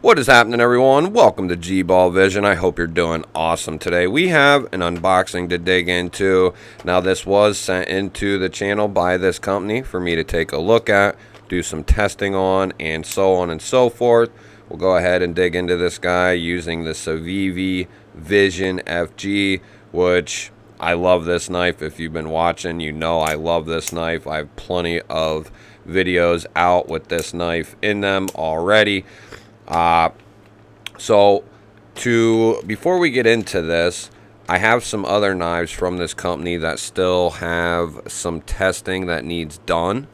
What is happening, everyone? Welcome to GBALL Vision. I hope you're doing awesome today. We have an unboxing to dig into. Now, this was sent into the channel by this company for me to take a look at, do some testing on, and so on and so forth. We'll go ahead and dig into this guy using the GBALL Vision FG, which I love this knife. If you've been watching, you know I love this knife. I have plenty of videos out with this knife in them already. Before we get into this, I have some other knives from this company that still have some testing that needs done,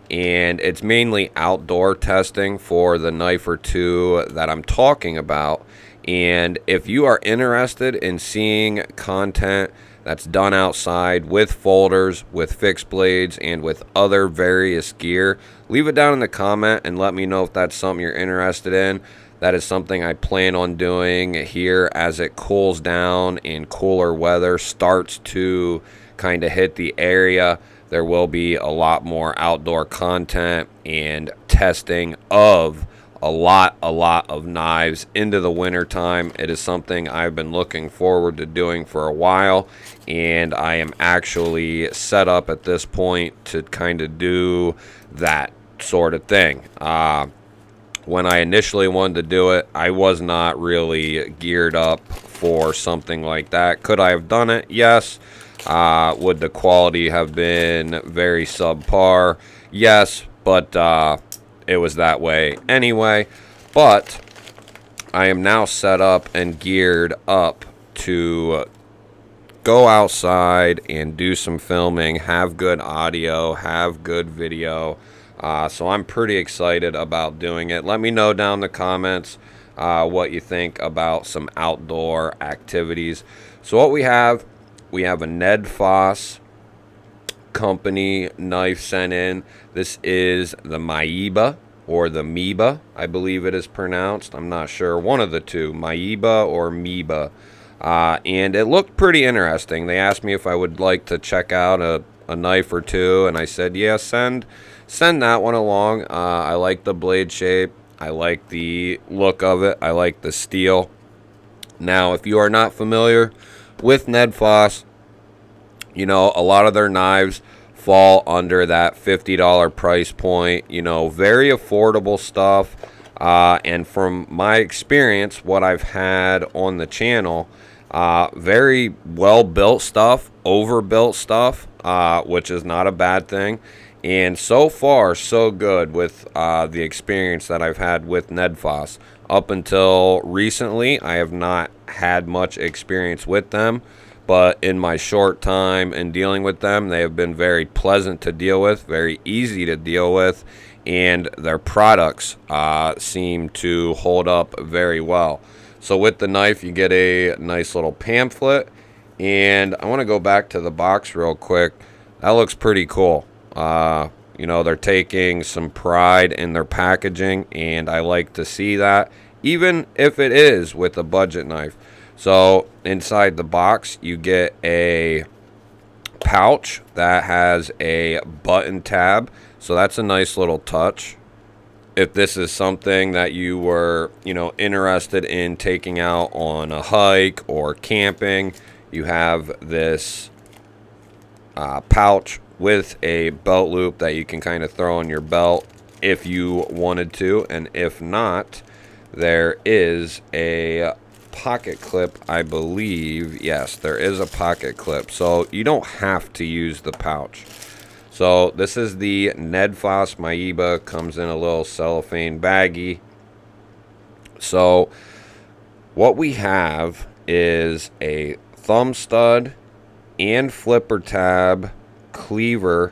and it's mainly outdoor testing for the knife or two that I'm talking about. And if you are interested in seeing content that's done outside with folders, with fixed blades, and with other various gear, leave it down in the comment and let me know if that's something you're interested in. That is something I plan on doing here as it cools down and cooler weather starts to kind of hit the area. There will be a lot more outdoor content and testing of a lot of knives into the winter time. It is something I've been looking forward to doing for a while, and I am actually set up at this point to kind of do that sort of thing. When I initially wanted to do it, I was not really geared up for something like that. Could I have done it? Yes. Would the quality have been very subpar? Yes, but it was that way anyway. But I am now set up and geared up to go outside and do some filming, have good audio, have good video. So I'm pretty excited about doing it. Let me know down in the comments what you think about some outdoor activities. So what we have a Nedfoss company knife sent in. This is the Mieba, or the Mieba, I believe it is pronounced. I'm not sure. One of the two, Mieba or Mieba. And it looked pretty interesting. They asked me if I would like to check out a knife or two, and I said, yeah, send that one along. I like the blade shape. I like the look of it. I like the steel. Now, if you are not familiar with Nedfoss, you know, a lot of their knives fall under that $50 price point. You know, very affordable stuff. And from my experience, what I've had on the channel, very well-built stuff, overbuilt stuff, which is not a bad thing. And so far, so good with the experience that I've had with Nedfoss. Up until recently, I have not had much experience with them. But in my short time in dealing with them, they have been very pleasant to deal with, very easy to deal with. And their products seem to hold up very well. So with the knife, you get a nice little pamphlet. And I want to go back to the box real quick. That looks pretty cool. You know, they're taking some pride in their packaging, and I like to see that, even if it is with a budget knife. So inside the box, you get a pouch that has a button tab. So that's a nice little touch. If this is something that you were, you know, interested in taking out on a hike or camping, you have this pouch with a belt loop that you can kind of throw on your belt if you wanted to. And if not, there is a pocket clip, I believe. Yes, there is a pocket clip, so you don't have to use the pouch. So this is the Nedfoss Mieba. Comes in a little cellophane baggie. So what we have is a thumb stud and flipper tab cleaver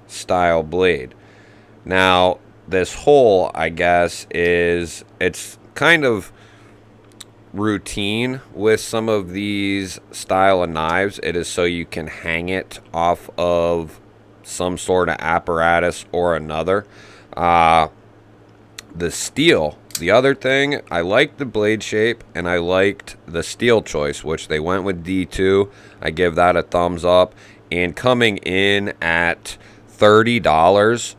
style blade. Now this hole, I guess, it's kind of routine with some of these style of knives. It is so you can hang it off of some sort of apparatus or another. The steel, the other thing, I liked the blade shape and I liked the steel choice, which they went with D2. I give that a thumbs up. And coming in at $30,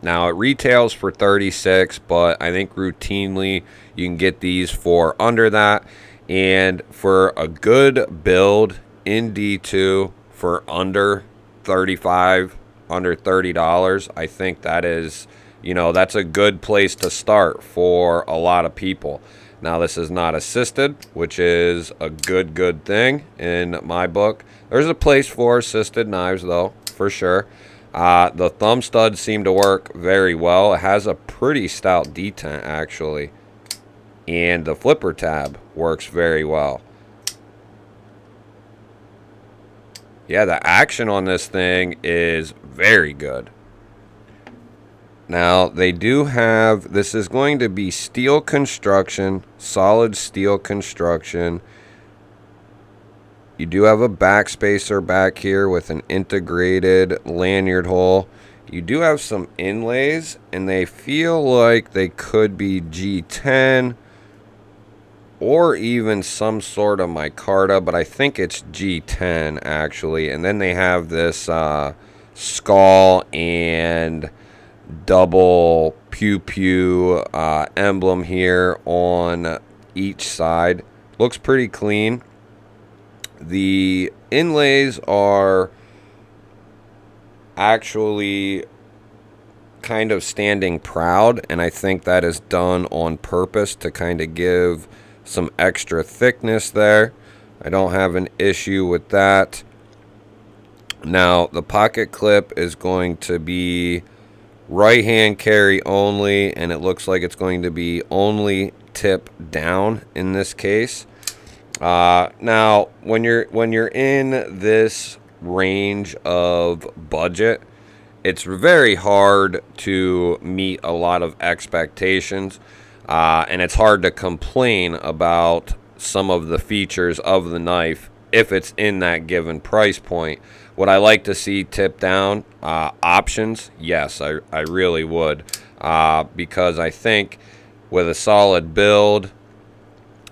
Now it retails for $36, but I think routinely you can get these for under that. And for a good build in D2 for under 35, under $30, I think that is, that's a good place to start for a lot of people. Now this is not assisted, which is a good thing in my book. There's a place for assisted knives though, for sure. The thumb studs seem to work very well. It has a pretty stout detent actually. And the flipper tab works very well. Yeah, the action on this thing is very good. Now, they do have, this is going to be steel construction, solid steel construction. You do have a backspacer back here with an integrated lanyard hole. You do have some inlays, and they feel like they could be G10 or even some sort of micarta, but I think it's G10 actually. And then they have this skull and double pew emblem here on each side. Looks pretty clean. The inlays are actually kind of standing proud, and I think that is done on purpose to kind of give some extra thickness there. I don't have an issue with that. Now the pocket clip is going to be right hand carry only, and it looks like it's going to be only tip down in this case. Now when you're in this range of budget, it's very hard to meet a lot of expectations. And it's hard to complain about some of the features of the knife if it's in that given price point. Would I like to see tip down options? Yes, I really would. Because I think with a solid build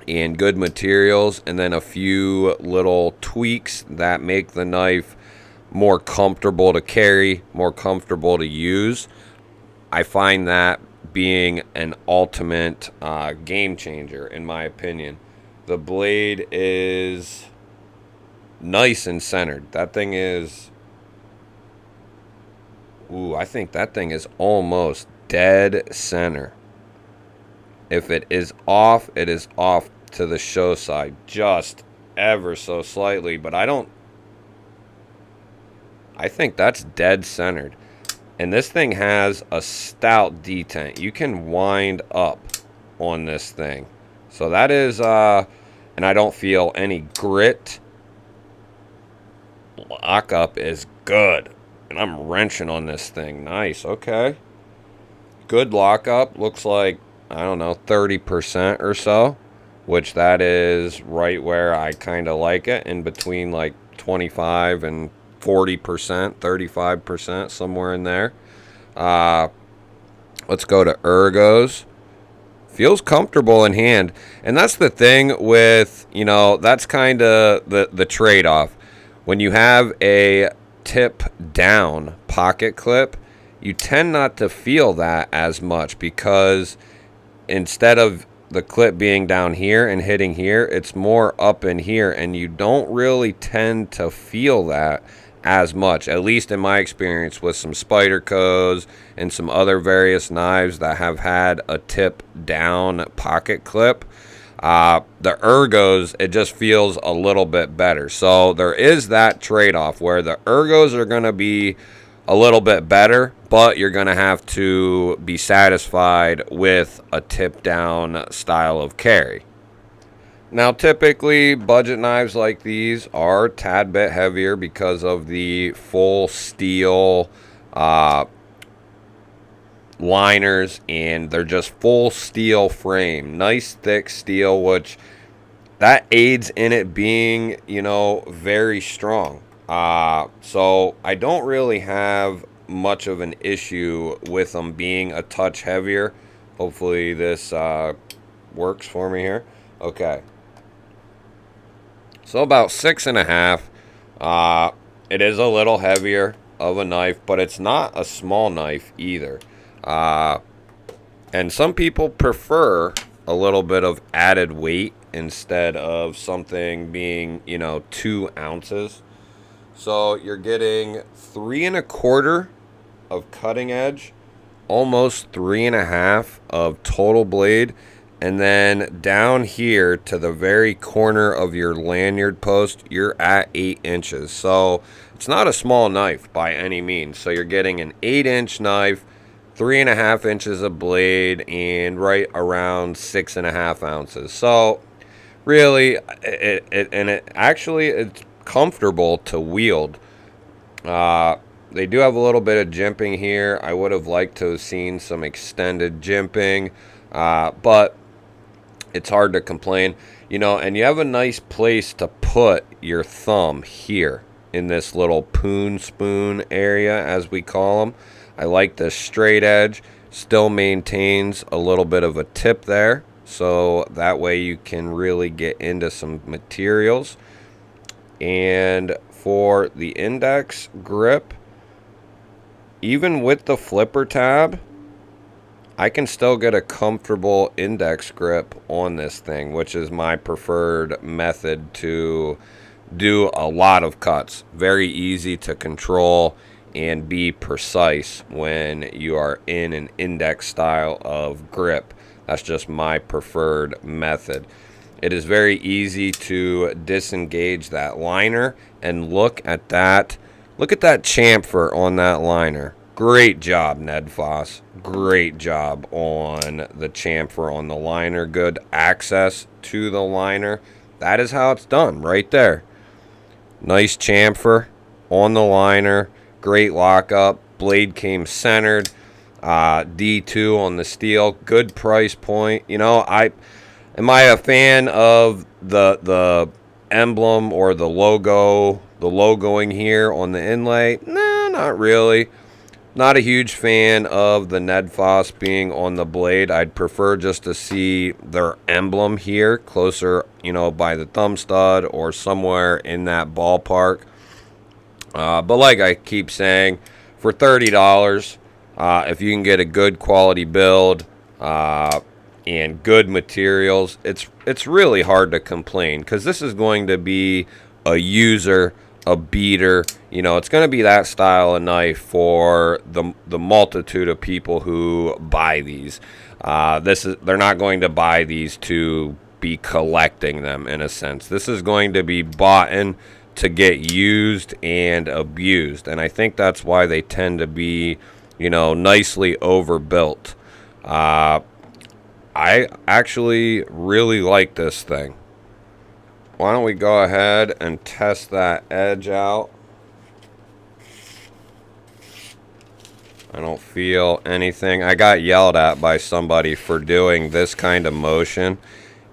and good materials and then a few little tweaks that make the knife more comfortable to carry, more comfortable to use, I find that being an ultimate game changer in my opinion. The blade is nice and centered. That thing is, I think that thing is almost dead center. If it is off, it is off to the show side just ever so slightly, but I think that's dead centered. And this thing has a stout detent. You can wind up on this thing. So that is, and I don't feel any grit. Lockup is good. And I'm wrenching on this thing. Nice, okay. Good lockup. Looks like, I don't know, 30% or so. Which that is right where I kind of like it. In between like 25 and 40%, 35%, somewhere in there. Let's go to ergos. Feels comfortable in hand. And that's the thing with, that's kind of the trade-off. When you have a tip down pocket clip, you tend not to feel that as much because instead of the clip being down here and hitting here, it's more up in here, and you don't really tend to feel that as much, at least in my experience with some Spydercos and some other various knives that have had a tip down pocket clip. The ergos, it just feels a little bit better. So there is that trade-off where the ergos are going to be a little bit better, but you're going to have to be satisfied with a tip down style of carry. Now, typically, budget knives like these are a tad bit heavier because of the full steel liners, and they're just full steel frame. Nice, thick steel, which that aids in it being, very strong. So I don't really have much of an issue with them being a touch heavier. Hopefully this works for me here. Okay. So about 6.5. It is a little heavier of a knife, but it's not a small knife either. And some people prefer a little bit of added weight instead of something being, 2 ounces. So you're getting 3¼ of cutting edge, almost 3½ of total blade, and then down here to the very corner of your lanyard post, you're at 8 inches. So it's not a small knife by any means. So you're getting an 8-inch knife, 3½ inches of blade, and right around 6½ ounces. So really, it's comfortable to wield. They do have a little bit of jimping here. I would have liked to have seen some extended jimping, but it's hard to complain, and you have a nice place to put your thumb here in this little poon spoon area, as we call them. I like this straight edge, still maintains a little bit of a tip there, so that way you can really get into some materials. And for the index grip, even with the flipper tab, I can still get a comfortable index grip on this thing, which is my preferred method to do a lot of cuts. Very easy to control and be precise when you are in an index style of grip. That's just my preferred method. It is very easy to disengage that liner, and look at that chamfer on that liner. Great job, Nedfoss. Great job on the chamfer on the liner. Good access to the liner. That is how it's done right there. Nice chamfer on the liner. Great lockup. Blade came centered. D2 on the steel. Good price point. Am I a fan of the emblem or the logoing here on the inlay? No, not really. Not a huge fan of the Nedfoss being on the blade. I'd prefer just to see their emblem here closer, by the thumb stud or somewhere in that ballpark. But like I keep saying, for $30, if you can get a good quality build and good materials, it's really hard to complain, because this is going to be a user, a beater. It's going to be that style of knife for the multitude of people who buy these. They're not going to buy these to be collecting them, in a sense. This is going to be bought in to get used and abused, and I think that's why they tend to be, nicely overbuilt. I actually really like this thing. Why don't we go ahead and test that edge out? I don't feel anything. I got yelled at by somebody for doing this kind of motion.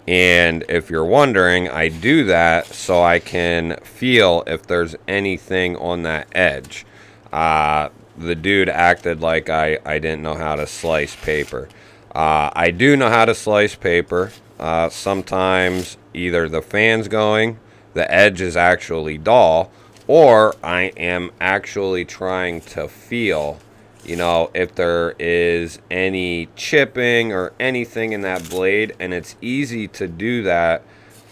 And if you're wondering, I do that so I can feel if there's anything on that edge. The dude acted like I didn't know how to slice paper. I do know how to slice paper. Sometimes either the fan's going, the edge is actually dull, or I am actually trying to feel, if there is any chipping or anything in that blade, and it's easy to do that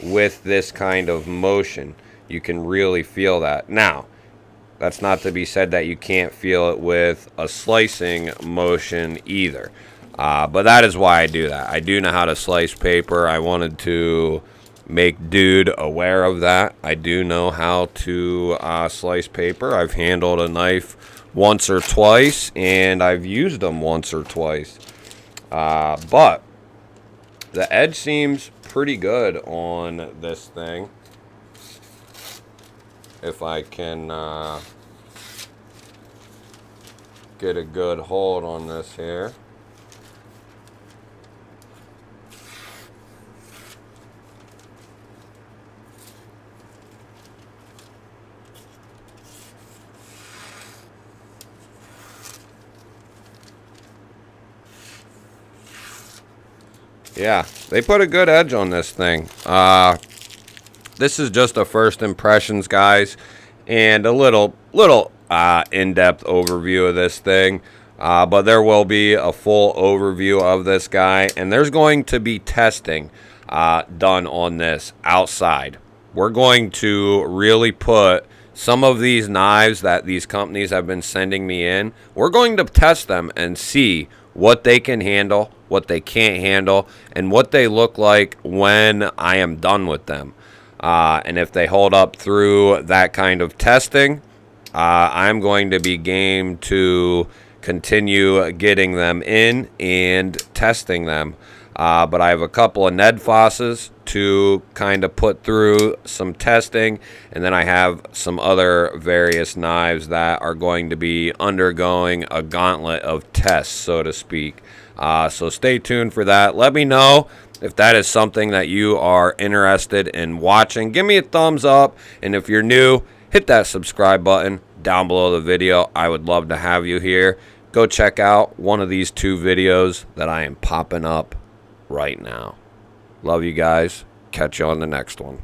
with this kind of motion. You can really feel that. Now, that's not to be said that you can't feel it with a slicing motion either. But that is why I do that. I do know how to slice paper. I wanted to make dude aware of that. I do know how to slice paper. I've handled a knife once or twice, and I've used them once or twice. But the edge seems pretty good on this thing. If I can get a good hold on this here. Yeah, they put a good edge on this thing. This is just a first impressions, guys, and a little in-depth overview of this thing. But there will be a full overview of this guy, and there's going to be testing done on this outside. We're going to really put some of these knives that these companies have been sending me in, we're going to test them and see what they can handle, what they can't handle, and what they look like when I am done with them. And if they hold up through that kind of testing, I'm going to be game to continue getting them in and testing them. But I have a couple of Nedfosses to kind of put through some testing, and then I have some other various knives that are going to be undergoing a gauntlet of tests, so to speak. So stay tuned for that. Let me know if that is something that you are interested in watching. Give me a thumbs up, and if you're new, hit that subscribe button down below the video. I would love to have you here. Go check out one of these 2 videos that I am popping up right now. Love you guys. Catch you on the next one.